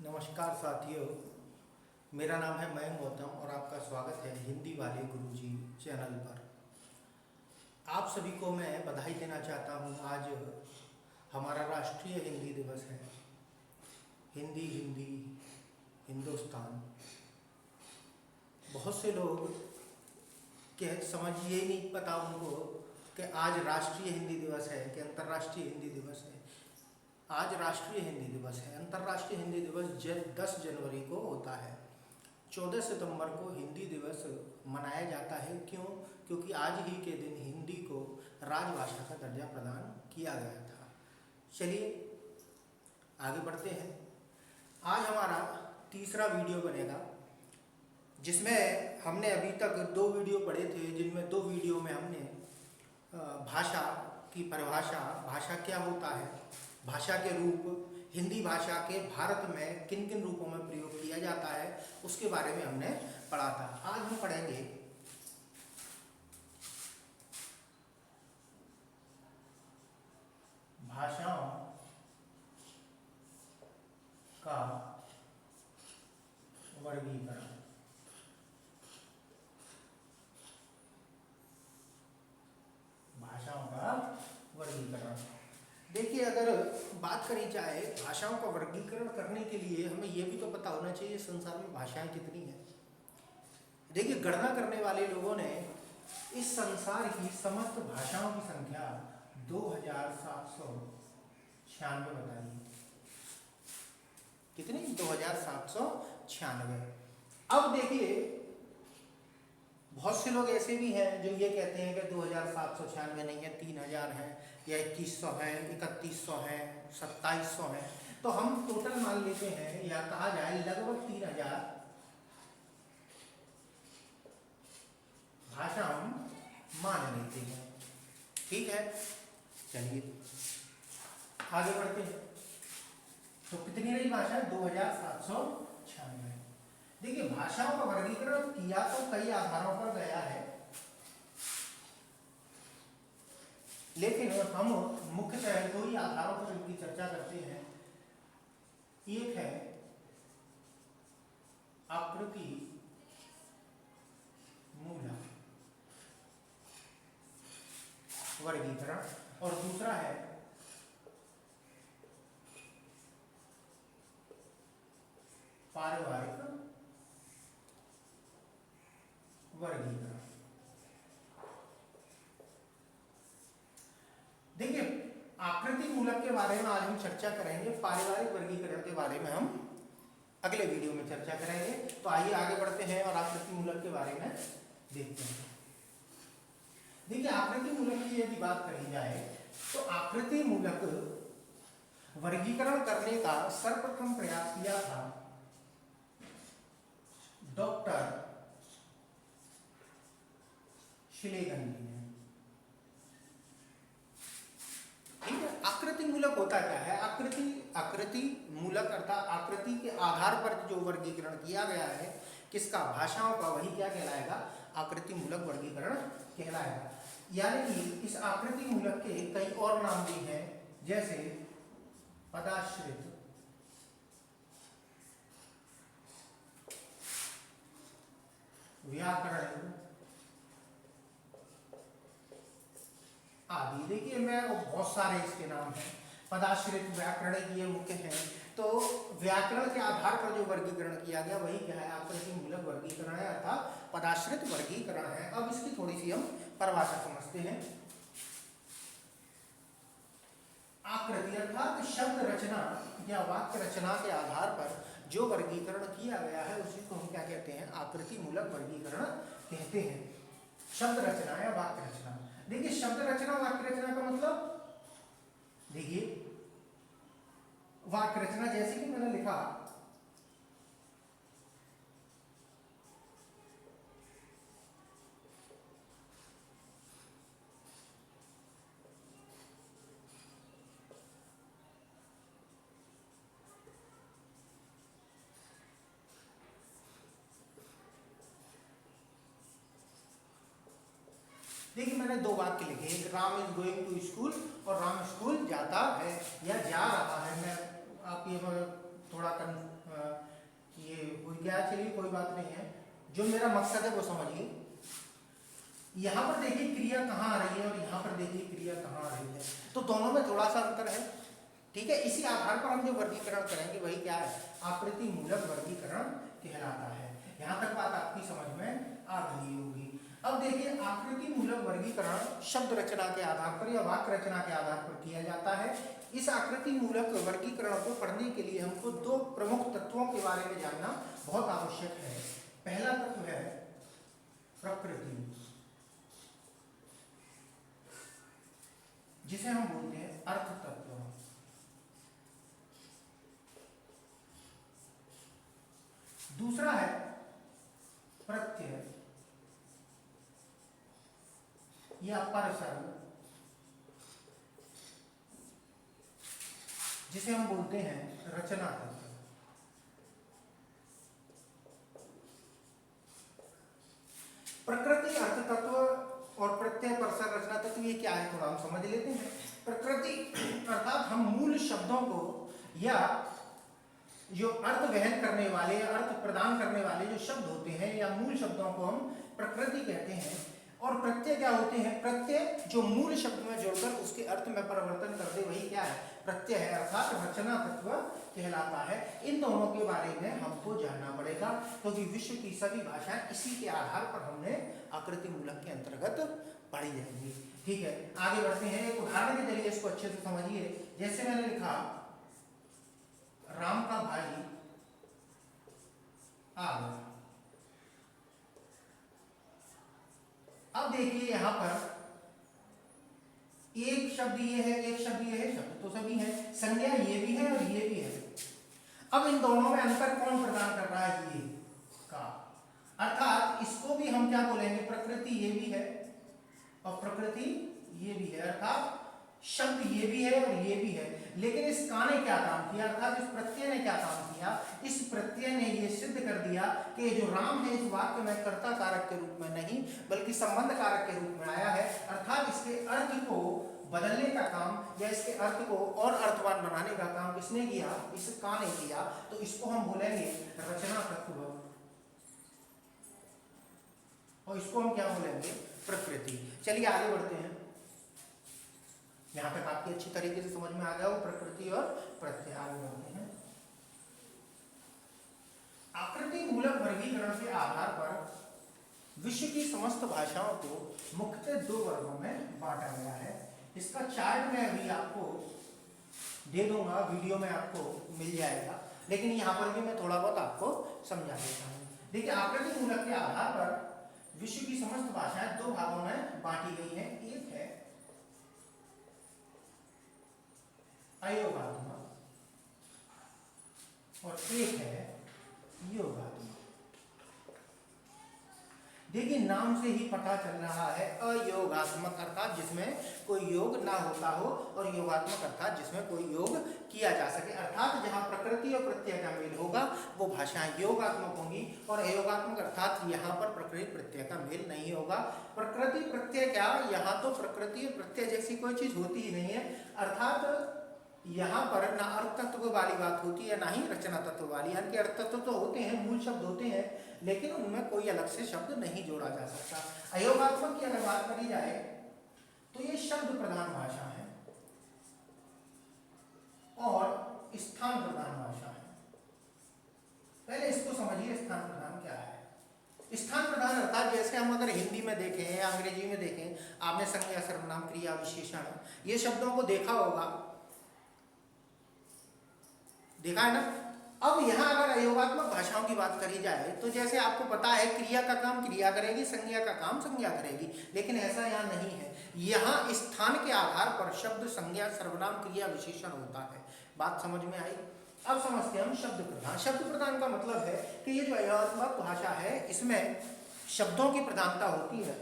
नमस्कार साथियों, मेरा नाम है मयंक गौतम और आपका स्वागत है हिंदी वाले गुरुजी चैनल पर। आप सभी को मैं बधाई देना चाहता हूँ। आज हमारा राष्ट्रीय हिंदी दिवस है। हिंदी हिंदी हिंदुस्तान। बहुत से लोग के समझ ये नहीं पता उनको कि आज राष्ट्रीय हिंदी दिवस है कि अंतर्राष्ट्रीय हिंदी दिवस है। आज राष्ट्रीय हिंदी दिवस है। अंतर्राष्ट्रीय हिंदी दिवस 10 जनवरी को होता है। 14 सितंबर को हिंदी दिवस मनाया जाता है। क्यों? क्योंकि आज ही के दिन हिंदी को राजभाषा का दर्जा प्रदान किया गया था। चलिए आगे बढ़ते हैं। आज हमारा तीसरा वीडियो बनेगा, जिसमें हमने अभी तक 2 वीडियो पढ़े थे, जिनमें 2 वीडियो में हमने भाषा की परिभाषा, भाषा क्या होता है, भाषा के रूप, हिंदी भाषा के भारत में किन किन रूपों में प्रयोग किया जाता है, उसके बारे में हमने पढ़ा था। आज हम पढ़ेंगे भाषाओं का वर्गीकरण। भाषाओं का वर्गीकरण। देखिए, अगर बात करी जाए भाषाओं का वर्गीकरण करने के लिए हमें यह भी तो पता होना चाहिए संसार में भाषाएं कितनी हैं। देखिए, गणना करने वाले लोगों ने इस संसार की समस्त भाषाओं की संख्या 2796 बताई। कितनी? 2796। अब देखिए, बहुत से लोग ऐसे भी हैं जो ये कहते हैं कि 2796 नहीं है, 3000 है, या 2100 है, 3100 है, 2700 है। तो हम टोटल मान लेते हैं, या कहा जाए लगभग 3000 भाषा हम मान लेते हैं। ठीक है, चलिए आगे बढ़ते हैं। तो कितनी रही भाषा? 2796। देखिए, भाषाओं का वर्गीकरण किया तो कई आधारों पर गया है, लेकिन हम मुख्यतः 2 ही आधारों पर इनकी चर्चा करते हैं। एक है आकृति मूलक वर्गीकरण और दूसरा है पारिवारिक वर्गीकरण। देखिए, आकृति मूलक के बारे में आज हम चर्चा करेंगे। पारिवारिक वर्गीकरण के बारे में हम अगले वीडियो में चर्चा करेंगे। तो आइए आगे बढ़ते हैं और आकृति मूलक के बारे में देखते हैं। देखिए, आकृति मूलक की यदि बात करी जाए तो आकृति मूलक वर्गीकरण करने का सर्वप्रथम प्रयास किया था डॉक्टर शिलेगन ने। ठीक है, आकृति मूलक होता क्या है? आकृति मूलक अर्थात आकृति के आधार पर जो वर्गीकरण किया गया है किसका? भाषाओं का, वही क्या कहलाएगा? आकृति मूलक वर्गीकरण कहलाएगा। यानी कि इस आकृति मूलक के कई और नाम भी हैं, जैसे पदाश्रित, व्याकरण आदि। देखिए, मैं बहुत सारे इसके नाम हैं। पदाश्रित, व्याकरणिक, ये मुख्य हैं। तो व्याकरण के आधार पर जो वर्गीकरण किया गया वही क्या है? आकृति मूलक वर्गीकरण है, अर्थात पदाश्रित वर्गीकरण है। अब इसकी थोड़ी सी हम परिभाषा समझते हैं। आकृति अर्थात शब्द रचना या वाक्य रचना के आधार पर जो वर्गीकरण किया गया है उसी को हम क्या कहते हैं? आकृति मूलक वर्गीकरण कहते हैं। शब्द रचना या वाक्य रचना। देखिए, शब्द रचना, वाक्य रचना का मतलब, देखिए वाक्य रचना जैसे कि मैंने लिखा, देखिए मैंने 2 वाक्य लिखे, एक Ram is going to school और राम स्कूल जाता है या जा रहा है। मैं आप ये थोड़ा गया, चलिए कोई बात नहीं है, जो मेरा मकसद है वो समझिए। यहाँ पर देखिए क्रिया कहाँ आ रही है और यहाँ पर देखिए क्रिया कहाँ आ रही है, तो दोनों में थोड़ा सा अंतर है, ठीक है। इसी आधार पर हम जो वर्गीकरण करेंगे वही क्या है, आकृति मूलक वर्गीकरण कहलाता है। यहाँ तक बात आपकी समझ में आ गई होगी। अब देखिए आकृति मूलक वर्गीकरण शब्द रचना के आधार पर या वाक्य रचना के आधार पर किया जाता है। इस आकृति मूलक वर्गीकरण को पढ़ने के लिए हमको दो प्रमुख तत्वों के बारे में जानना बहुत आवश्यक है। पहला तत्व है प्रकृति, जिसे हम बोलते हैं अर्थ तत्व। दूसरा है प्रत्यय या परसर्ग, जिसे हम बोलते हैं रचना तत्व। प्रकृति, अर्थ तत्व और प्रत्यय, परसर्ग, रचना तत्व ये क्या है थोड़ा हम समझ लेते हैं। प्रकृति अर्थात हम मूल शब्दों को या जो अर्थ वहन करने वाले, अर्थ प्रदान करने वाले जो शब्द होते हैं या मूल शब्दों को हम प्रकृति कहते हैं। और प्रत्यय क्या होते हैं, प्रत्यय जो मूल शब्द में जोड़कर उसके अर्थ में परिवर्तन कर दे वही क्या है, प्रत्यय है, अर्थात रचना तत्व कहलाता है। इन दोनों के बारे में हमको जानना पड़ेगा, क्योंकि विश्व की सभी भाषाएं इसी के आधार पर हमने आकृति मूलक के अंतर्गत पढ़ी जाएंगी। ठीक है, आगे बढ़ते हैं। एक उदाहरण के जरिए इसको अच्छे से समझिए। जैसे मैंने लिखा राम का भाई आ गया। अब देखिए यहां पर एक शब्द ये है, एक शब्द ये है, शब्द तो सभी है, संज्ञा ये भी है और ये भी है। अब इन दोनों में अंतर कौन प्रदान कर रहा है, ये का, अर्थात इसको भी हम क्या बोलेंगे, प्रकृति ये भी है और प्रकृति ये भी है, अर्थात शब्द ये भी है और ये भी है। लेकिन इस का ने क्या काम किया, अर्थात इस प्रत्यय ने क्या काम किया, इस प्रत्यय ने ये सिद्ध कर दिया कि जो राम है इस वाक्य में कर्ता कारक के रूप में नहीं बल्कि संबंध कारक के रूप में आया है, अर्थात इसके अर्थ को बदलने का काम या इसके अर्थ को और अर्थवान बनाने का काम किसने किया, इस का ने किया। तो इसको हम बोलेंगे रचना तत्व और इसको हम क्या बोलेंगे, प्रकृति। चलिए आगे बढ़ते हैं। यहां तक आपकी अच्छी तरीके से समझ में आ गया वो प्रकृति और प्रत्यय। आगे बढ़ते हैं। आकृति मूलक वर्गीकरण के आधार पर विश्व की समस्त भाषाओं को मुख्यतः दो वर्गों में बांटा गया है। इसका चार्ट मैं अभी आपको दे दूंगा, वीडियो में आपको मिल जाएगा, लेकिन यहाँ पर भी मैं थोड़ा बहुत आपको समझा देता हूँ। देखिए आकृति मूलक के आधार पर विश्व की समस्त भाषाएं दो भागों में बांटी गई हैं। एक है अयोगात्मक और एक है योगात्मक। देखिए नाम से ही पता चल रहा है, अयोगात्मक अर्थात जिसमें कोई योग ना होता हो और योगात्मक अर्थात जिसमें कोई योग किया जा सके, अर्थात जहां प्रकृति और प्रत्यय का मेल होगा वो भाषाएं योगात्मक होंगी और अयोगात्मक अर्थात यहाँ पर प्रकृति प्रत्यय का मेल नहीं होगा। प्रकृति प्रत्यय क्या, यहाँ तो प्रकृति और प्रत्यय जैसी कोई चीज होती ही नहीं है, अर्थात यहाँ पर ना अर्थ तत्व वाली बात होती है ना ही रचना तत्व वाली। यानी कि अर्थ तत्व तो होते हैं, मूल शब्द होते हैं, लेकिन उनमें कोई अलग से शब्द नहीं जोड़ा जा सकता। अयोगात्मक की अगर बात करी जाए तो ये शब्द प्रधान भाषा है और स्थान प्रधान भाषा है। पहले इसको समझिए, स्थान प्रधान क्या है। स्थान प्रधान अर्थात जैसे हम अगर हिंदी में देखें या अंग्रेजी में देखें, आपने संज्ञा सर्वनाम क्रिया विशेषण ये शब्दों को देखा होगा, देखा है ना। अब यहाँ अगर अयोगात्मक भाषाओं की बात करी जाए तो जैसे आपको पता है क्रिया का काम क्रिया करेगी, संज्ञा का काम संज्ञा करेगी, लेकिन ऐसा यहाँ नहीं है। यहाँ स्थान के आधार पर शब्द संज्ञा सर्वनाम क्रिया विशेषण होता है। बात समझ में आई। अब समझते हैं हम शब्द प्रधान। शब्द प्रधान का मतलब है कि ये जो अयोगात्मक भाषा है इसमें शब्दों की प्रधानता होती है।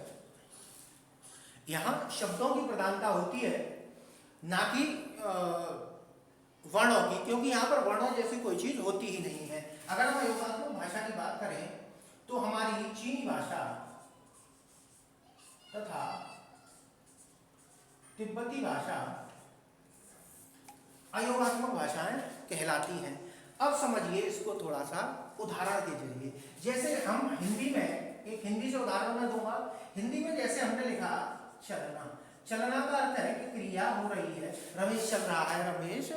यहाँ शब्दों की प्रधानता होती है ना कि वर्णों की, क्योंकि यहाँ पर वर्णों जैसी कोई चीज होती ही नहीं है। अगर हम अयोगात्मक भाषा की बात करें तो हमारी चीनी भाषा तथा तिब्बती भाषा अयोगात्मक भाषाएं कहलाती हैं। अब समझिए इसको थोड़ा सा उदाहरण के जरिए। जैसे हम हिंदी में, एक हिंदी से उदाहरण मैं दूंगा। हिंदी में जैसे हमने लिखा चलना, चलना का अर्थ है कि क्रिया हो रही है, रमेश चल रहा है, रमेश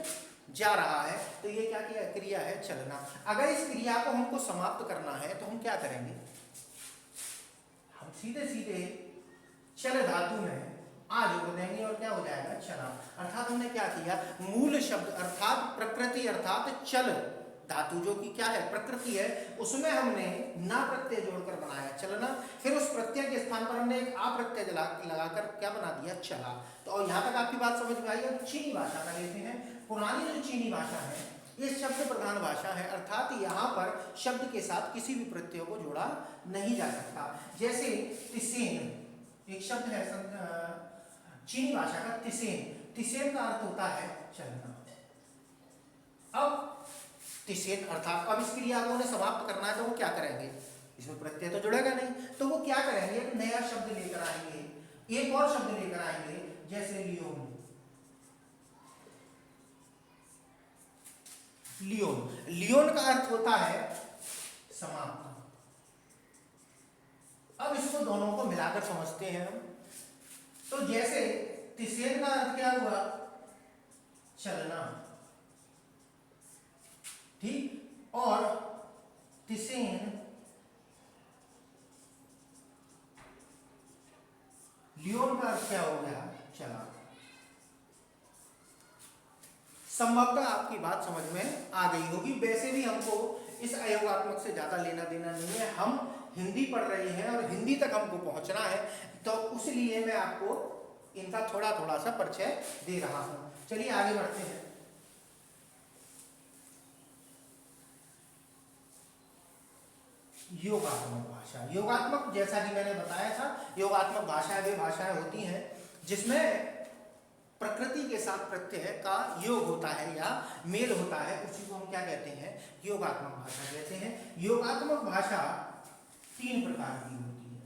जा रहा है, तो ये क्या किया, क्रिया है चलना। अगर इस क्रिया को हमको समाप्त करना है तो हम क्या करेंगे, हम सीधे सीधे चल धातु में आ जोड़ देंगे और क्या हो जाएगा, चला। अर्थात हमने क्या किया, मूल शब्द अर्थात प्रकृति अर्थात चल धातु जो कि क्या है, प्रकृति है, उसमें हमने ना प्रत्यय जोड़कर बनाया चलना। फिर उस प्रत्यय के स्थान पर हमने एक आ प्रत्यय लगाकर क्या बना दिया, चला। तो और यहाँ तक आपकी बात समझ में आई। अब चीनी भाषा का लेते हैं। पुरानी जो चीनी भाषा है ये शब्द प्रधान भाषा है, अर्थात यहाँ पर शब्द के साथ किसी भी प्रत्यय को जोड़ा नहीं जा सकता। जैसे तिसेन एक शब्द है चीनी भाषा का, तिसेन, तिसेन का अर्थ होता है चलना। अब तिसेन अर्थात अब इस क्रिया को उन्हें समाप्त करना है तो वो क्या करेंगे, इसमें प्रत्यय तो जुड़ेगा नहीं, तो वो क्या करेंगे, एक नया शब्द लेकर आएंगे, एक और शब्द लेकर आएंगे, जैसे लियोन। लियोन, लियोन का अर्थ होता है समाप्त। अब इसको दोनों को मिलाकर समझते हैं हम। तो जैसे तिसेन का अर्थ क्या हुआ, चलना, ठीक, और तिसेन लियोन का अर्थ क्या हो गया, चला। संभवतः आपकी बात समझ में आ गई होगी। वैसे भी हमको इस अयोगात्मक से ज्यादा लेना देना नहीं है, हम हिंदी पढ़ रहे हैं और हिंदी तक हमको पहुंचना है, तो उसलिए मैं आपको इनका थोड़ा थोड़ा सा परिचय दे रहा हूं। चलिए आगे बढ़ते हैं। योगात्मक भाषा, योगात्मक जैसा कि मैंने बताया था, योगात्मक भाषाएं वे भाषाएं होती हैं जिसमें प्रकृति के साथ प्रत्यय का योग होता है या मेल होता है, उसी को हम क्या कहते हैं, योगात्मक भाषा कहते हैं। योगात्मक भाषा 3 प्रकार की होती है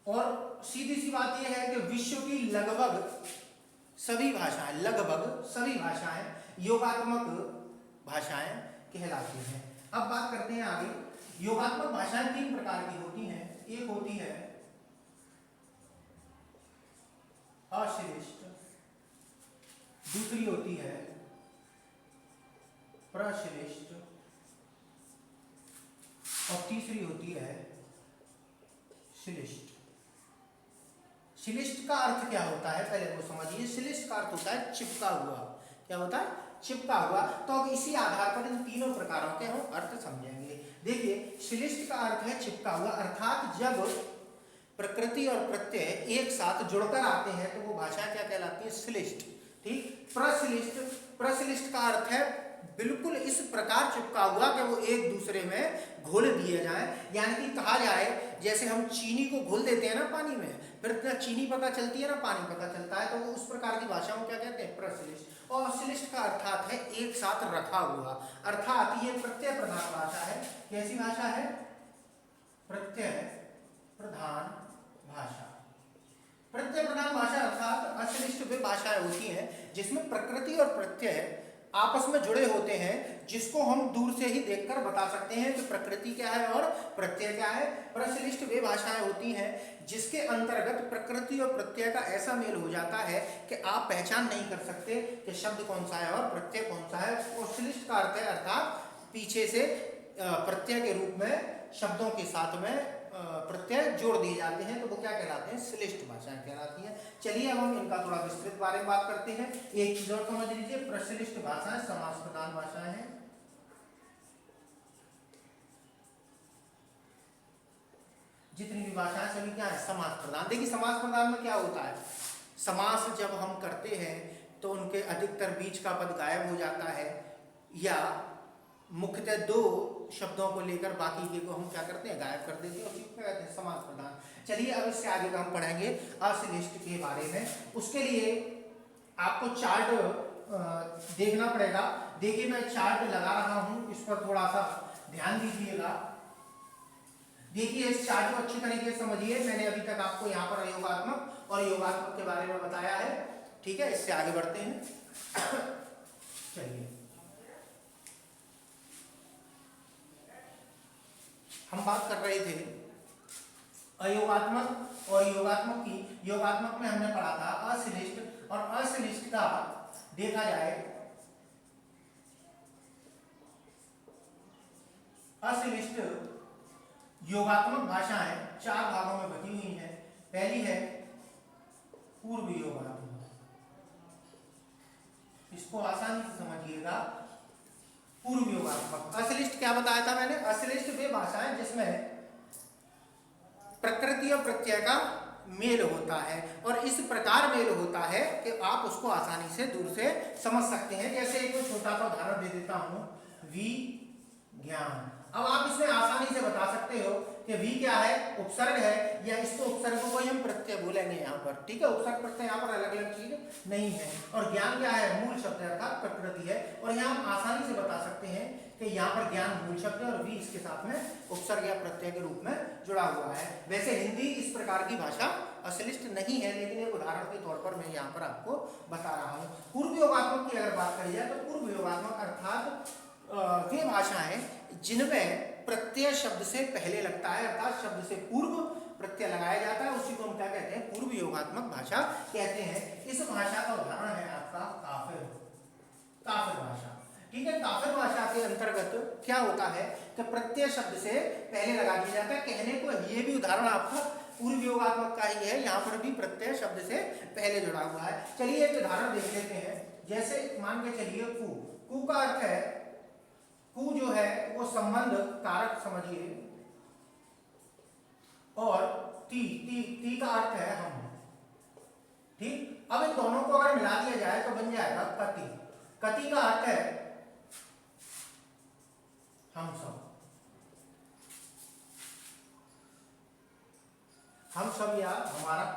और सीधी सी बात यह है कि विश्व की लगभग सभी भाषाएं, लगभग सभी भाषाएं योगात्मक भाषाएं कहलाती हैं। अब बात करते हैं आगे। योगात्मक भाषाएं 3 प्रकार की होती हैं। एक होती है अश्लिष्ट, दूसरी होती है प्रश्लिष्ट और तीसरी होती है श्लिष्ट। श्लिष्ट का अर्थ क्या होता है पहले वो समझिए। श्लिष्ट का अर्थ होता है चिपका हुआ। क्या होता है, चिपका हुआ। तो अब इसी आधार पर इन तीनों प्रकारों के हम अर्थ समझेंगे। देखिए, श्लिष्ट का अर्थ है चिपका हुआ, अर्थात जब प्रकृति और प्रत्यय एक साथ जुड़कर आते हैं तो वो भाषा क्या कहलाती है, श्लिष्ट। ठीक। प्रश्लिष्ट, प्रश्लिष्ट का अर्थ है बिल्कुल इस प्रकार चिपका हुआ कि वो एक दूसरे में घोल दिए जाए, यानी कि कहा जाए जैसे हम चीनी को घोल देते हैं ना पानी में, फिर ना चीनी पता चलती है ना पानी पता चलता है, तो वो उस प्रकार की भाषा को क्या कहते हैं, प्रश्लिष्ट। और श्लिष्ट का अर्थात है एक साथ रखा हुआ, अर्थात ये प्रत्यय प्रधान भाषा है। कैसी भाषा है, प्रत्यय प्रधान भाषा। प्रत्यय प्रधान भाषा अर्थात अश्लिष्ट वे भाषाएं होती हैं जिसमें प्रकृति और प्रत्यय आपस में जुड़े होते हैं, जिसको हम दूर से ही देखकर बता सकते हैं कि प्रकृति क्या है और प्रत्यय क्या है। प्रश्लिष्ट वे भाषाएं होती हैं जिसके अंतर्गत प्रकृति और प्रत्यय का ऐसा मेल हो जाता है कि आप पहचान नहीं कर सकते कि शब्द कौन सा है और प्रत्यय कौन सा है। और श्लिष्ट का अर्थ है अर्थात पीछे से प्रत्यय के रूप में शब्दों के साथ में प्रत्यय जोड़ दिए जाते हैं, तो वो क्या कहलाते हैं, श्लिष्ट भाषाएं कहलाती हैं। चलिए अब हम इनका थोड़ा विस्तृत बारे में बात करते हैं। एक चीज और समझ लीजिए, प्रश्लिष्ट भाषाएं समास प्रधान भाषाएं हैं। जितनी भी भाषाएं सभी क्या है, समास प्रधान। देखिए समास प्रधान में क्या होता है, समास जब हम करते हैं तो उनके अधिकतर बीच का पद गायब हो जाता है, या मुख्यतः 2 शब्दों को लेकर बाकी के को हम क्या करते हैं, गायब कर देते हैं, उसी को कहते हैं समास प्रधान। चलिए अब इससे आगे का हम पढ़ेंगे अश्लिष्ट के बारे में। उसके लिए आपको चार्ट देखना पड़ेगा। देखिए मैं चार्ट लगा रहा हूं, इस पर थोड़ा सा ध्यान दीजिएगा। देखिए इस चार्ट को अच्छी तरीके से समझिए। मैंने अभी तक आपको यहाँ पर योगात्मक और योगात्मक के बारे में बताया है, ठीक है। इससे आगे बढ़ते हैं। चलिए हम बात कर रहे थे अयोगात्मक और योगात्मक की। योगात्मक में हमने पढ़ा था अश्लिष्ट, और अश्लिष्ट का देखा जाए, अश्लिष्ट योगात्मक भाषाएं 4 भागों में बटी हुई हैं। पहली है पूर्व योगात्मक, इसको आसानी से समझिएगा। पूर्व योगात्मक अश्लिष्ट क्या बताया था मैंने? अश्लिष्ट वे भाषाएं जिसमें प्रकृति और प्रत्यय का मेल होता है, और इस प्रकार मेल होता है कि आप उसको आसानी से दूर से समझ सकते हैं। जैसे एक छोटा सा उदाहरण दे देता हूं, विज्ञान। अब आप इसमें आसानी से बता सकते हो कि वी क्या है? उपसर्ग है, या इसको उपसर्ग को ही हम प्रत्यय बोलेंगे यहाँ पर, ठीक है। उपसर्ग प्रत्यय यहाँ पर अलग अलग चीज नहीं है। और ज्ञान क्या है? मूल शब्द अर्थात प्रकृति है। और यहाँ हम आसानी से बता सकते हैं कि यहाँ पर ज्ञान मूल शब्द है और वी इसके साथ में उपसर्ग या प्रत्यय के रूप में जुड़ा हुआ है। वैसे हिंदी इस प्रकार की भाषा अश्लिष्ट नहीं है, लेकिन एक उदाहरण के तौर पर मैं यहाँ पर आपको बता रहा हूँ। पूर्व योगात्मक की अगर बात करी जाए तो पूर्व योगात्मक अर्थात वे भाषाएं जिनमें प्रत्यय शब्द से पहले लगता है, अर्थात शब्द से पूर्व प्रत्यय लगाया जाता है, उसी को हम क्या कहते हैं? पूर्व योगात्मक भाषा कहते हैं। इस भाषा का उदाहरण है आपका काफिर, काफिर भाषा, ठीक है। काफिर भाषा के अंतर्गत क्या होता है कि प्रत्यय शब्द से पहले लगा दिया जाता है। कहने को ये भी उदाहरण आपका पूर्व योगात्मक का ही है, यहाँ पर भी प्रत्यय शब्द से पहले जुड़ा हुआ है। चलिए एक उदाहरण देख लेते हैं। जैसे मान के चलिए कु, कु का अर्थ है, कु जो है वो संबंध कारक समझिए, और ती, ती, ती का अर्थ है हम, ठीक। अब इन दोनों को अगर मिला दिया जाए तो बन जाएगा कति। कति का अर्थ है हम सब, हम सब या हमारा,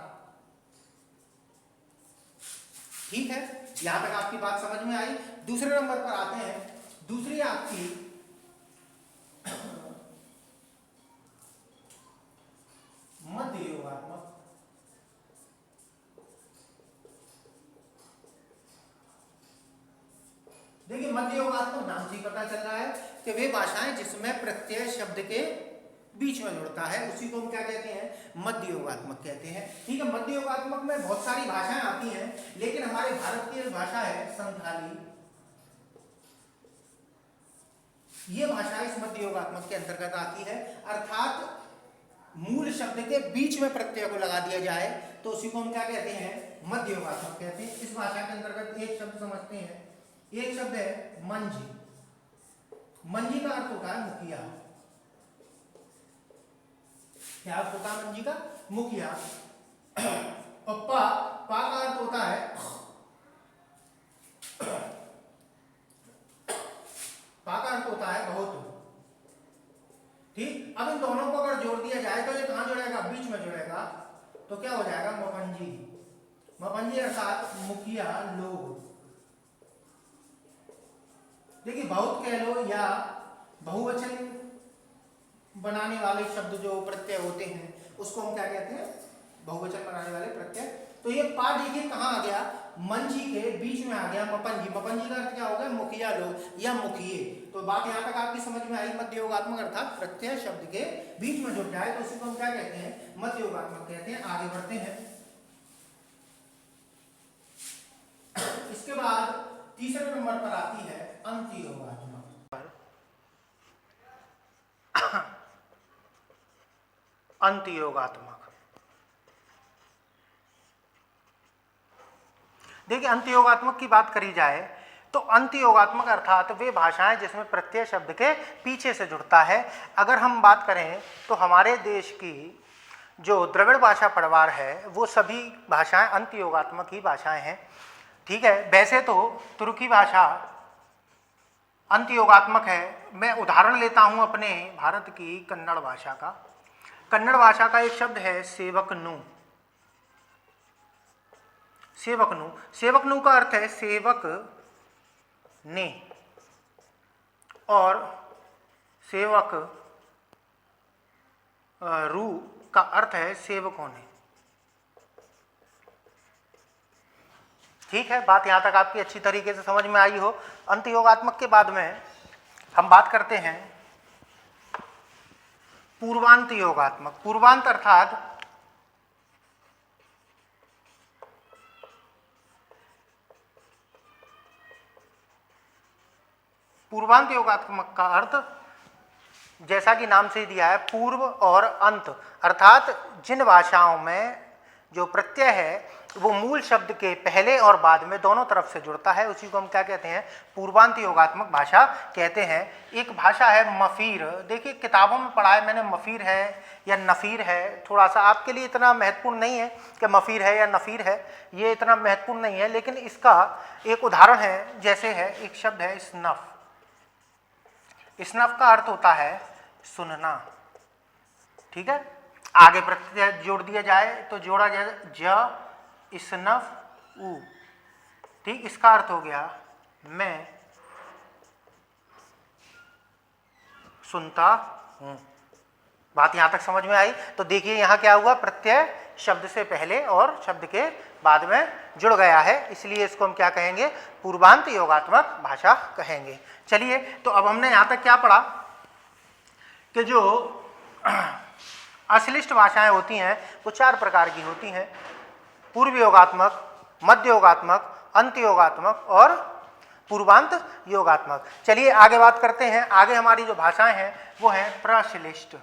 ठीक है। यहां तक आपकी बात समझ में आई। दूसरे नंबर पर आते हैं। दूसरी आपकी मध्य योगात्मक। देखिए मध्य योगात्मक नाम से पता चल रहा है कि वे भाषाएं जिसमें प्रत्यय शब्द के बीच में जुड़ता है, उसी को हम क्या कहते हैं? मध्य योगात्मक कहते हैं, ठीक है। मध्य योगात्मक में बहुत सारी भाषाएं आती हैं, लेकिन हमारे भारत की भाषा है संथाली, ये भाषा इस मध्य योगात्मक के अंतर्गत आती है। अर्थात मूल शब्द के बीच में प्रत्यय को लगा दिया जाए तो उसी को हम क्या कहते हैं? मध्य योगात्मक कहते हैं। इस भाषा के अंतर्गत एक शब्द समझते हैं, एक शब्द है मंजी। मंजी का अर्थ होता है मुखिया। क्या अर्थ होता है मंजी का? मुखिया। और पा का अर्थ होता है, पा का अर्थ होता है बहुत, ठीक। अब इन दोनों को अगर जोड़ दिया जाए तो ये कहां जुड़ेगा? बीच में जुड़ेगा, तो क्या हो जाएगा? मपंजी। मपंजी अर्थात मुखिया लोग। देखिए बहुत कह लो या बहुवचन बनाने वाले शब्द जो प्रत्यय होते हैं उसको हम क्या कहते हैं? बहुवचन बनाने वाले प्रत्यय। तो ये पा देखिए कहां आ गया? मंजी के बीच में आ गया मपंजी। मपंजी का अर्थ क्या होगा? मुखिया लोग या मुखिए। तो बात यहाँ तक आपकी समझ में आई। मध्य योगात्मक अर्थात प्रत्यय शब्द के बीच में जुड़ जाए तो उसी को हम क्या कहते हैं? मध्य योगात्मक कहते हैं। आगे बढ़ते हैं। इसके बाद तीसरे नंबर पर आती है अंत्य योगात्मक। अंत्य योगात्मक, देखिए अंत्य योगात्मक की बात करी जाए तो अंत्य योगात्मक अर्थात वे भाषाएं जिसमें प्रत्यय शब्द के पीछे से जुड़ता है। अगर हम बात करें तो हमारे देश की जो द्रविड़ भाषा परिवार है वो सभी भाषाएं अंत्य योगात्मक ही भाषाएं हैं, ठीक है। वैसे तो तुर्की भाषा अंत्य योगात्मक है। मैं उदाहरण लेता हूं अपने भारत की कन्नड़ भाषा का। कन्नड़ भाषा का एक शब्द है सेवकनु। सेवकनु, सेवकनु का अर्थ है सेवक ने, और सेवक रू का अर्थ है सेवकों ने, ठीक है। बात यहां तक आपकी अच्छी तरीके से समझ में आई हो। अंत्य योगात्मक के बाद में हम बात करते हैं पूर्वांत योगात्मक। पूर्वांत अर्थात पूर्वांत योगात्मक का अर्थ जैसा कि नाम से दिया है, पूर्व और अंत, अर्थात जिन भाषाओं में जो प्रत्यय है वो मूल शब्द के पहले और बाद में दोनों तरफ से जुड़ता है, उसी को हम क्या कहते हैं, पूर्वांत योगात्मक भाषा कहते हैं। एक भाषा है मफीर। देखिए किताबों में पढ़ा है मैंने, मफीर है या नफीर है, थोड़ा सा आपके लिए इतना महत्वपूर्ण नहीं है कि मफीर है या नफीर है, ये इतना महत्वपूर्ण नहीं है, लेकिन इसका एक उदाहरण है, जैसे है एक शब्द है स्नफ। स्नफ का अर्थ होता है सुनना, ठीक है। आगे प्रत्यय जोड़ दिया जाए तो जोड़ा जाए ज स्नफ उ, ठीक, इसका अर्थ हो गया मैं सुनता हूं। बात यहां तक समझ में आई? तो देखिए यहां क्या हुआ, प्रत्यय शब्द से पहले और शब्द के बाद में जुड़ गया है, इसलिए इसको हम क्या कहेंगे, पूर्वांत योगात्मक भाषा कहेंगे। चलिए, तो अब हमने यहां तक क्या पढ़ा कि जो अश्लिष्ट भाषाएं होती हैं वो 4 प्रकार की होती हैं, पूर्व योगात्मक, मध्य योगात्मक, अंत योगात्मक और पूर्वांत योगात्मक। चलिए आगे बात करते हैं। आगे हमारी जो भाषाएं हैं वो है प्रश्लिष्ट।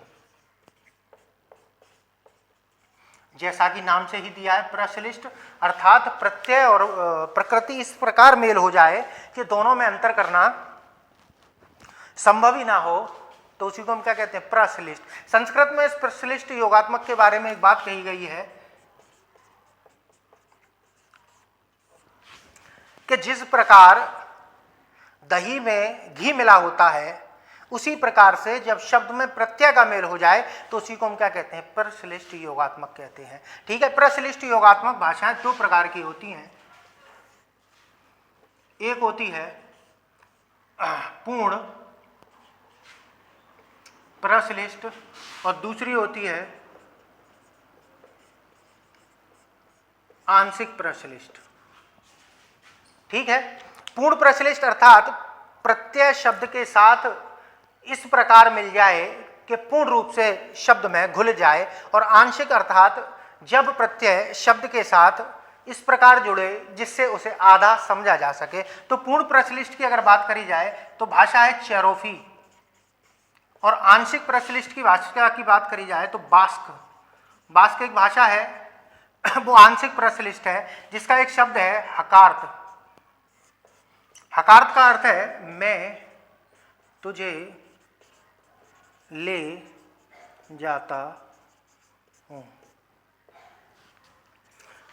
जैसा कि नाम से ही दिया है प्रश्लिष्ट, अर्थात प्रत्यय और प्रकृति इस प्रकार मेल हो जाए कि दोनों में अंतर करना संभव ही ना हो, तो उसी को हम क्या कहते हैं, प्रश्लिष्ट। संस्कृत में इस प्रश्लिष्ट योगात्मक के बारे में एक बात कही गई है कि जिस प्रकार दही में घी मिला होता है उसी प्रकार से जब शब्द में प्रत्यय का मेल हो जाए तो उसी को हम क्या कहते हैं, प्रश्लिष्ट योगात्मक कहते हैं। ठीक है, प्रश्लिष्ट योगात्मक भाषाएं 2 प्रकार की होती हैं। एक होती है पूर्ण प्रश्लिष्ट और दूसरी होती है आंशिक प्रश्लिष्ट। ठीक है, पूर्ण प्रश्लिष्ट अर्थात प्रत्यय शब्द के साथ इस प्रकार मिल जाए कि पूर्ण रूप से शब्द में घुल जाए, और आंशिक अर्थात जब प्रत्यय शब्द के साथ इस प्रकार जुड़े जिससे उसे आधा समझा जा सके। तो पूर्ण प्रश्लिष्ट की अगर बात करी जाए तो भाषा है चेरोफी, और आंशिक प्रश्लिष्ट की भाषा की बात करी जाए तो बास्क। बास्क एक भाषा है वो आंशिक प्रश्लिष्ट है, जिसका एक शब्द है हकार्त। हकार्त का अर्थ है मैं तुझे ले जाता हूं।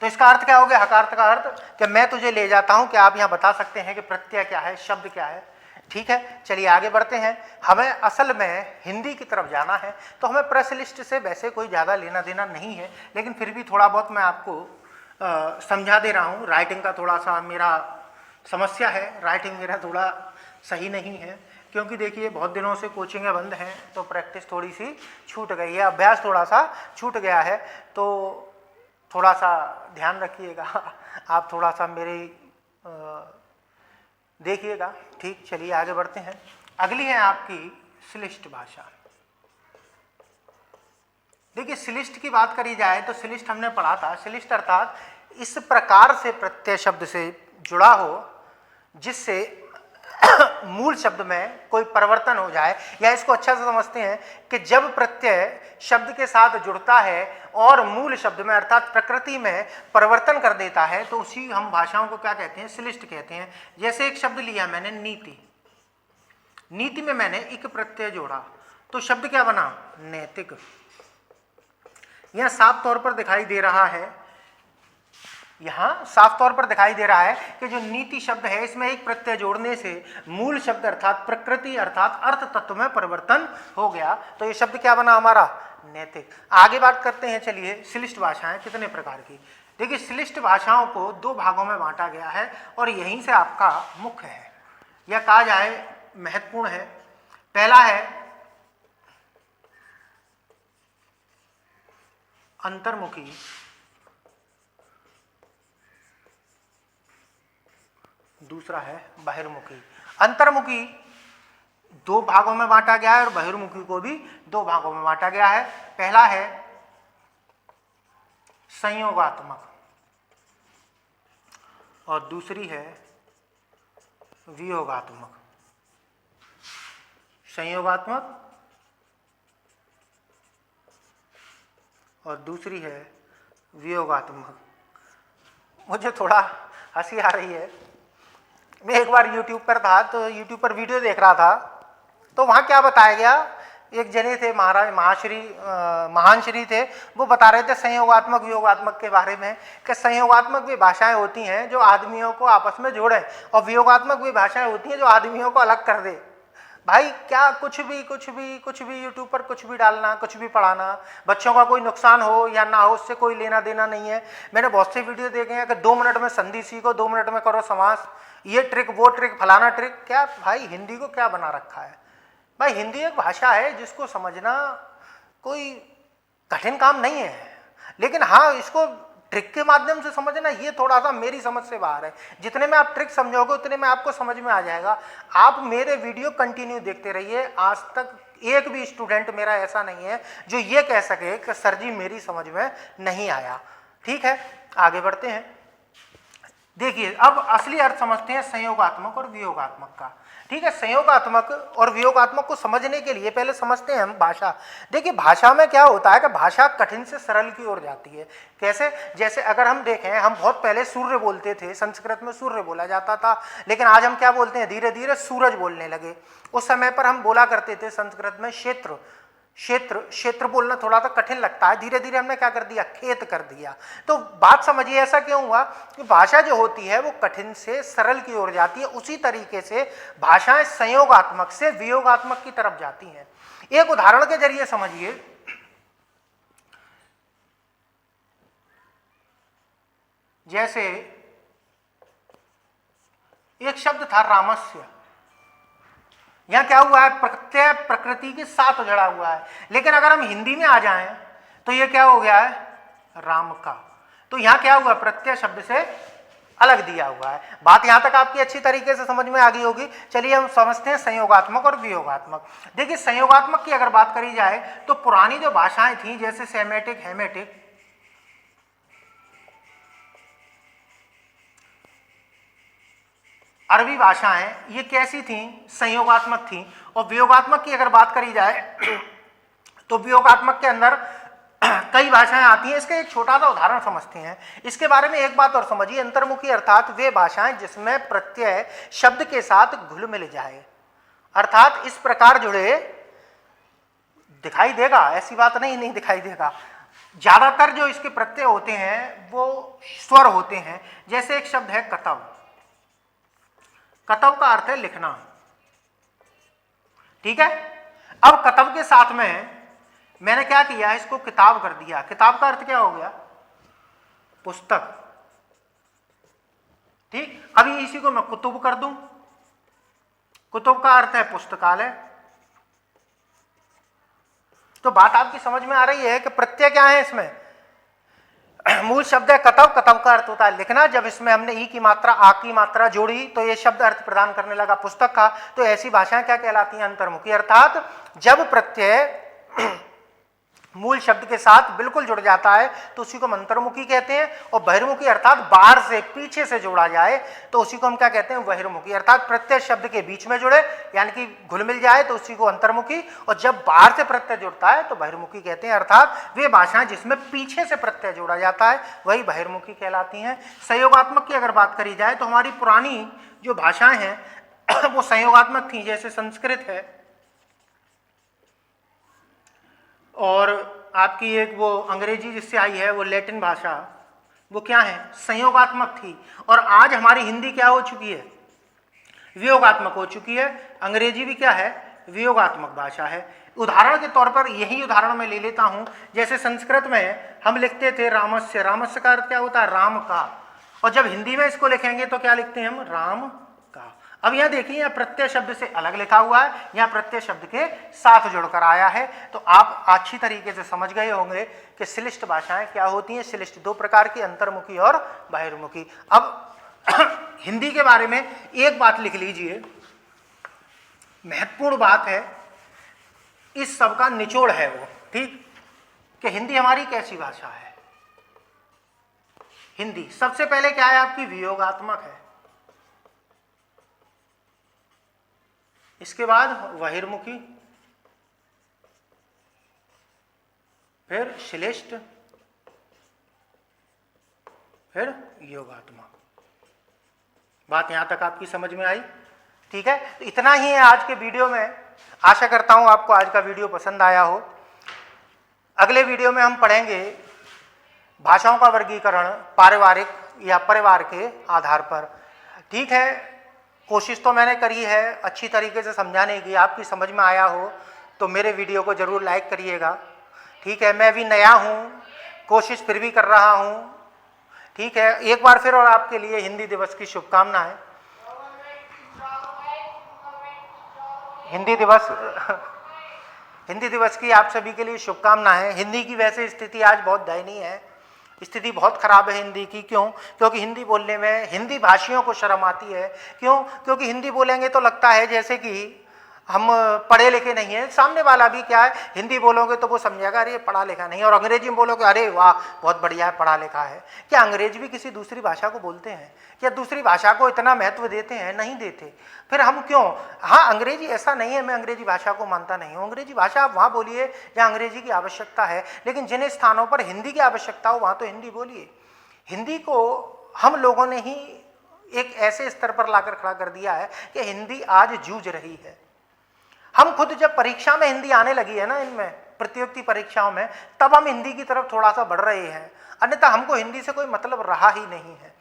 तो इसका अर्थ क्या हो गया, हकार्त का अर्थ कि मैं तुझे ले जाता हूं। क्या आप यहां बता सकते हैं कि प्रत्यय क्या है, शब्द क्या है? ठीक है, चलिए आगे बढ़ते हैं। हमें असल में हिंदी की तरफ जाना है, तो हमें प्रश्लिष्ट से वैसे कोई ज़्यादा लेना देना नहीं है, लेकिन फिर भी थोड़ा बहुत मैं आपको समझा दे रहा हूँ। राइटिंग का थोड़ा सा मेरा समस्या है, राइटिंग मेरा थोड़ा सही नहीं है, क्योंकि देखिए बहुत दिनों से कोचिंगें बंद हैं, तो प्रैक्टिस थोड़ी सी छूट गई है, अभ्यास थोड़ा सा छूट गया है, तो थोड़ा सा ध्यान रखिएगा आप, थोड़ा सा मेरी देखिएगा। ठीक, चलिए आगे बढ़ते हैं। अगली है आपकी श्लिष्ट भाषा। देखिए श्लिष्ट की बात करी जाए तो श्लिष्ट हमने पढ़ा था, श्लिष्ट अर्थात इस प्रकार से प्रत्यय शब्द से जुड़ा हो जिससे मूल शब्द में कोई परिवर्तन हो जाए, या इसको अच्छा से समझते हैं कि जब प्रत्यय शब्द के साथ जुड़ता है और मूल शब्द में अर्थात प्रकृति में परिवर्तन कर देता है, तो उसी हम भाषाओं को क्या कहते हैं, श्लिष्ट कहते हैं। जैसे एक शब्द लिया मैंने नीति, नीति में मैंने इक प्रत्यय जोड़ा तो शब्द क्या बना, नैतिक। यह साफ तौर पर दिखाई दे रहा है, यहां साफ तौर पर दिखाई दे रहा है कि जो नीति शब्द है इसमें एक प्रत्यय जोड़ने से मूल शब्द अर्थात प्रकृति अर्थात अर्थ तत्व में परिवर्तन हो गया, तो ये शब्द क्या बना हमारा, नैतिक। आगे बात करते हैं। चलिए श्लिष्ट भाषाएं कितने प्रकार की। देखिए श्लिष्ट भाषाओं को 2 भागों में बांटा गया है, और यहीं से आपका मुख्य है या कहा जाए महत्वपूर्ण है। पहला है अंतर्मुखी, दूसरा है बहिर्मुखी। अंतर्मुखी दो भागों में बांटा गया है और बहिर्मुखी को भी दो भागों में बांटा गया है। पहला है संयोगात्मक और दूसरी है वियोगात्मक। संयोगात्मक और दूसरी है वियोगात्मक। मुझे थोड़ा हंसी आ रही है। मैं एक बार YouTube पर था, तो YouTube पर वीडियो देख रहा था, तो वहाँ क्या बताया गया, एक जने थे महाराज महान श्री थे, वो बता रहे थे संयोगात्मक वियोगात्मक के बारे में कि संयोगात्मक वे भाषाएं होती हैं जो आदमियों को आपस में जोड़े और वियोगात्मक वे भाषाएं होती हैं जो आदमियों को अलग कर दे। भाई क्या कुछ भी यूट्यूब पर कुछ भी डालना, कुछ भी पढ़ाना, बच्चों का कोई नुकसान हो या ना हो उससे कोई लेना देना नहीं है। मैंने बहुत से वीडियो देखे हैं कि 2 मिनट में संधि सीखो, 2 मिनट में करो समास, ये ट्रिक वो ट्रिक फलाना ट्रिक। क्या भाई हिंदी को क्या बना रखा है? भाई हिंदी एक भाषा है जिसको समझना कोई कठिन काम नहीं है, लेकिन हाँ इसको ट्रिक के माध्यम से समझना ये थोड़ा सा मेरी समझ से बाहर है। जितने में आप ट्रिक समझोगे उतने में आपको समझ में आ जाएगा। आप मेरे वीडियो कंटिन्यू देखते रहिए, आज तक एक भी स्टूडेंट मेरा ऐसा नहीं है जो ये कह सके कि सर जी मेरी समझ में नहीं आया। ठीक है, आगे बढ़ते हैं। देखिए अब असली अर्थ समझते हैं संयोगात्मक और वियोगात्मक का। ठीक है, संयोगात्मक और वियोगात्मक को समझने के लिए पहले समझते हैं हम भाषा। देखिए भाषा में क्या होता है कि भाषा कठिन से सरल की ओर जाती है। कैसे? जैसे अगर हम देखें, हम बहुत पहले सूर्य बोलते थे, संस्कृत में सूर्य बोला जाता था, लेकिन आज हम क्या बोलते हैं, धीरे धीरे सूरज बोलने लगे। उस समय पर हम बोला करते थे संस्कृत में क्षेत्र, क्षेत्र बोलना थोड़ा सा कठिन लगता है, धीरे धीरे हमने क्या कर दिया, खेत कर दिया। तो बात समझिए ऐसा क्यों हुआ कि भाषा जो होती है वो कठिन से सरल की ओर जाती है। उसी तरीके से भाषाएं संयोगात्मक से वियोगात्मक की तरफ जाती हैं। एक उदाहरण के जरिए समझिए। जैसे एक शब्द था रामस्य, यहां क्या हुआ है, प्रत्यय प्रकृति के साथ जुड़ा हुआ है, लेकिन अगर हम हिंदी में आ जाएं तो ये क्या हो गया है, राम का। तो यहां क्या हुआ, प्रत्यय शब्द से अलग दिया हुआ है। बात यहां तक आपकी अच्छी तरीके से समझ में आ गई होगी। चलिए हम समझते हैं संयोगात्मक और वियोगात्मक। देखिए संयोगात्मक की अगर बात करी जाए तो पुरानी जो भाषाएं थी जैसे सेमेटिक, हेमेटिक, अरबी भाषाएं, ये कैसी थी, संयोगात्मक थी। और वियोगात्मक की अगर बात करी जाए तो वियोगात्मक के अंदर कई भाषाएं आती हैं। इसका एक छोटा सा उदाहरण समझते हैं। इसके बारे में एक बात और समझिए, अंतर्मुखी अर्थात वे भाषाएं जिसमें प्रत्यय शब्द के साथ घुल मिल जाए, अर्थात इस प्रकार जुड़े। दिखाई देगा, ऐसी बात नहीं दिखाई देगा। ज्यादातर जो इसके प्रत्यय होते हैं वो स्वर होते हैं। जैसे एक शब्द है कतव, कतव का अर्थ है लिखना। ठीक है, अब कतव के साथ में मैंने क्या किया, इसको किताब कर दिया। किताब का अर्थ क्या हो गया, पुस्तक। ठीक, अभी इसी को मैं कुतुब कर दूं, कुतुब का अर्थ है पुस्तकालय। तो बात आपकी समझ में आ रही है कि प्रत्यय क्या है इसमें। मूल शब्द है कतव, कतव का अर्थ होता है लिखना। जब इसमें हमने ई की मात्रा, आ की मात्रा जोड़ी तो ये शब्द अर्थ प्रदान करने लगा पुस्तक का। तो ऐसी भाषाएं क्या कहलाती हैं, अंतर्मुखी। अर्थात जब प्रत्यय मूल शब्द के साथ बिल्कुल जुड़ जाता है तो उसी को हम अंतर्मुखी कहते हैं। और बहिर्मुखी अर्थात बाहर से, पीछे से जोड़ा जाए तो उसी को हम क्या कहते हैं, बहिर्मुखी। अर्थात प्रत्यय शब्द के बीच में जुड़े यानी कि घुल मिल जाए तो उसी को अंतर्मुखी, और जब बाहर से प्रत्यय जुड़ता है तो बहिर्मुखी कहते हैं। अर्थात वे भाषाएं जिसमें पीछे से प्रत्यय जोड़ा जाता है वही बहिर्मुखी कहलाती हैं। संयोगात्मक की अगर बात करी जाए तो हमारी पुरानी जो भाषाएं हैं वो संयोगात्मक थी। जैसे संस्कृत है और आपकी एक वो अंग्रेजी जिससे आई है वो लैटिन भाषा, वो क्या है, संयोगात्मक थी। और आज हमारी हिंदी क्या हो चुकी है, वियोगात्मक हो चुकी है। अंग्रेजी भी क्या है, वियोगात्मक भाषा है। उदाहरण के तौर पर यही उदाहरण मैं ले लेता हूं। जैसे संस्कृत में हम लिखते थे रामस्य, रामस्य का अर्थ क्या होता है, राम का। और जब हिंदी में इसको लिखेंगे तो क्या लिखते हैं हम, राम का। अब यहां देखिए, यहाँ प्रत्यय शब्द से अलग लिखा हुआ है, यहाँ प्रत्यय शब्द के साथ जुड़कर आया है। तो आप अच्छी तरीके से समझ गए होंगे कि श्लिष्ट भाषाएं क्या होती हैं। श्लिष्ट दो प्रकार की, अंतर्मुखी और बहिर्मुखी। अब हिंदी के बारे में एक बात लिख लीजिए महत्वपूर्ण बात है, इस सब का निचोड़ है वो, ठीक, कि हिंदी हमारी कैसी भाषा है। हिंदी सबसे पहले क्या है, आपकी वियोगात्मक है, इसके बाद बहिर्मुखी, फिर श्लिष्ट, फिर योगात्मक। बात यहां तक आपकी समझ में आई? ठीक है, तो इतना ही है आज के वीडियो में। आशा करता हूं आपको आज का वीडियो पसंद आया हो। अगले वीडियो में हम पढ़ेंगे भाषाओं का वर्गीकरण पारिवारिक या परिवार के आधार पर। ठीक है, कोशिश तो मैंने करी है अच्छी तरीके से समझाने की, आपकी समझ में आया हो तो मेरे वीडियो को जरूर लाइक करिएगा। ठीक है, मैं भी नया हूँ, कोशिश फिर भी कर रहा हूँ। ठीक है, एक बार फिर और आपके लिए हिंदी दिवस की शुभकामनाएं। हिंदी दिवस की आप सभी के लिए शुभकामनाएं। हिंदी की वैसे स्थिति आज बहुत दयनीय है, स्थिति बहुत खराब है हिंदी की। क्यों? क्योंकि हिंदी बोलने में हिंदी भाषियों को शर्म आती है। क्यों? क्योंकि हिंदी बोलेंगे तो लगता है जैसे कि हम पढ़े लिखे नहीं हैं। सामने वाला भी क्या है, हिंदी बोलोगे तो वो समझेगा अरे पढ़ा लिखा नहीं, और अंग्रेजी में बोलोगे अरे वाह बहुत बढ़िया है, पढ़ा लिखा है। क्या अंग्रेजी भी किसी दूसरी भाषा को बोलते हैं? क्या दूसरी भाषा को इतना महत्व देते हैं? नहीं देते। फिर हम क्यों? हाँ, अंग्रेजी ऐसा नहीं है मैं अंग्रेजी भाषा को मानता नहीं हूँ। अंग्रेजी भाषा आप वहाँ बोलिए जहाँ अंग्रेजी की आवश्यकता है, लेकिन जिन स्थानों पर हिंदी की आवश्यकता हो वहाँ तो हिंदी बोलिए। हिंदी को हम लोगों ने ही एक ऐसे स्तर पर लाकर खड़ा कर दिया है कि हिंदी आज जूझ रही है। हम खुद जब परीक्षा में हिंदी आने लगी है ना, इनमें प्रतियोगिता परीक्षाओं में, तब हम हिंदी की तरफ थोड़ा सा बढ़ रहे हैं, अन्यथा हमको हिंदी से कोई मतलब रहा ही नहीं है।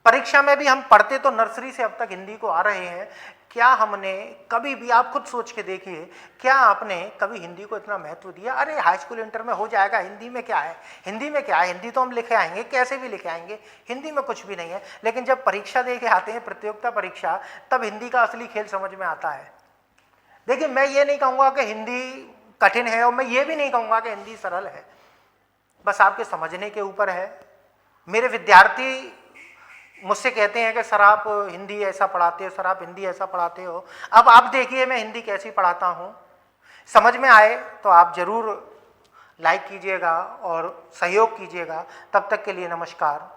परीक्षा में भी हम पढ़ते तो नर्सरी से अब तक हिंदी को आ रहे हैं। क्या हमने कभी भी, आप खुद सोच के देखिए, क्या आपने कभी हिंदी को इतना महत्व दिया? अरे हाई स्कूल इंटर में हो जाएगा, हिंदी में क्या है, हिंदी में क्या है, हिंदी तो हम लिखे आएंगे, कैसे भी लिखे आएंगे, हिंदी में कुछ भी नहीं है। लेकिन जब परीक्षा दे के आते हैं, प्रतियोगिता परीक्षा, तब हिंदी का असली खेल समझ में आता है। देखिए, मैं ये नहीं कहूँगा कि हिंदी कठिन है और मैं ये भी नहीं कहूँगा कि हिंदी सरल है, बस आपके समझने के ऊपर है। मेरे विद्यार्थी मुझसे कहते हैं कि सर आप हिंदी ऐसा पढ़ाते हो, सर आप हिंदी ऐसा पढ़ाते हो। अब आप देखिए मैं हिंदी कैसी पढ़ाता हूँ, समझ में आए तो आप ज़रूर लाइक कीजिएगा और सहयोग कीजिएगा। तब तक के लिए नमस्कार।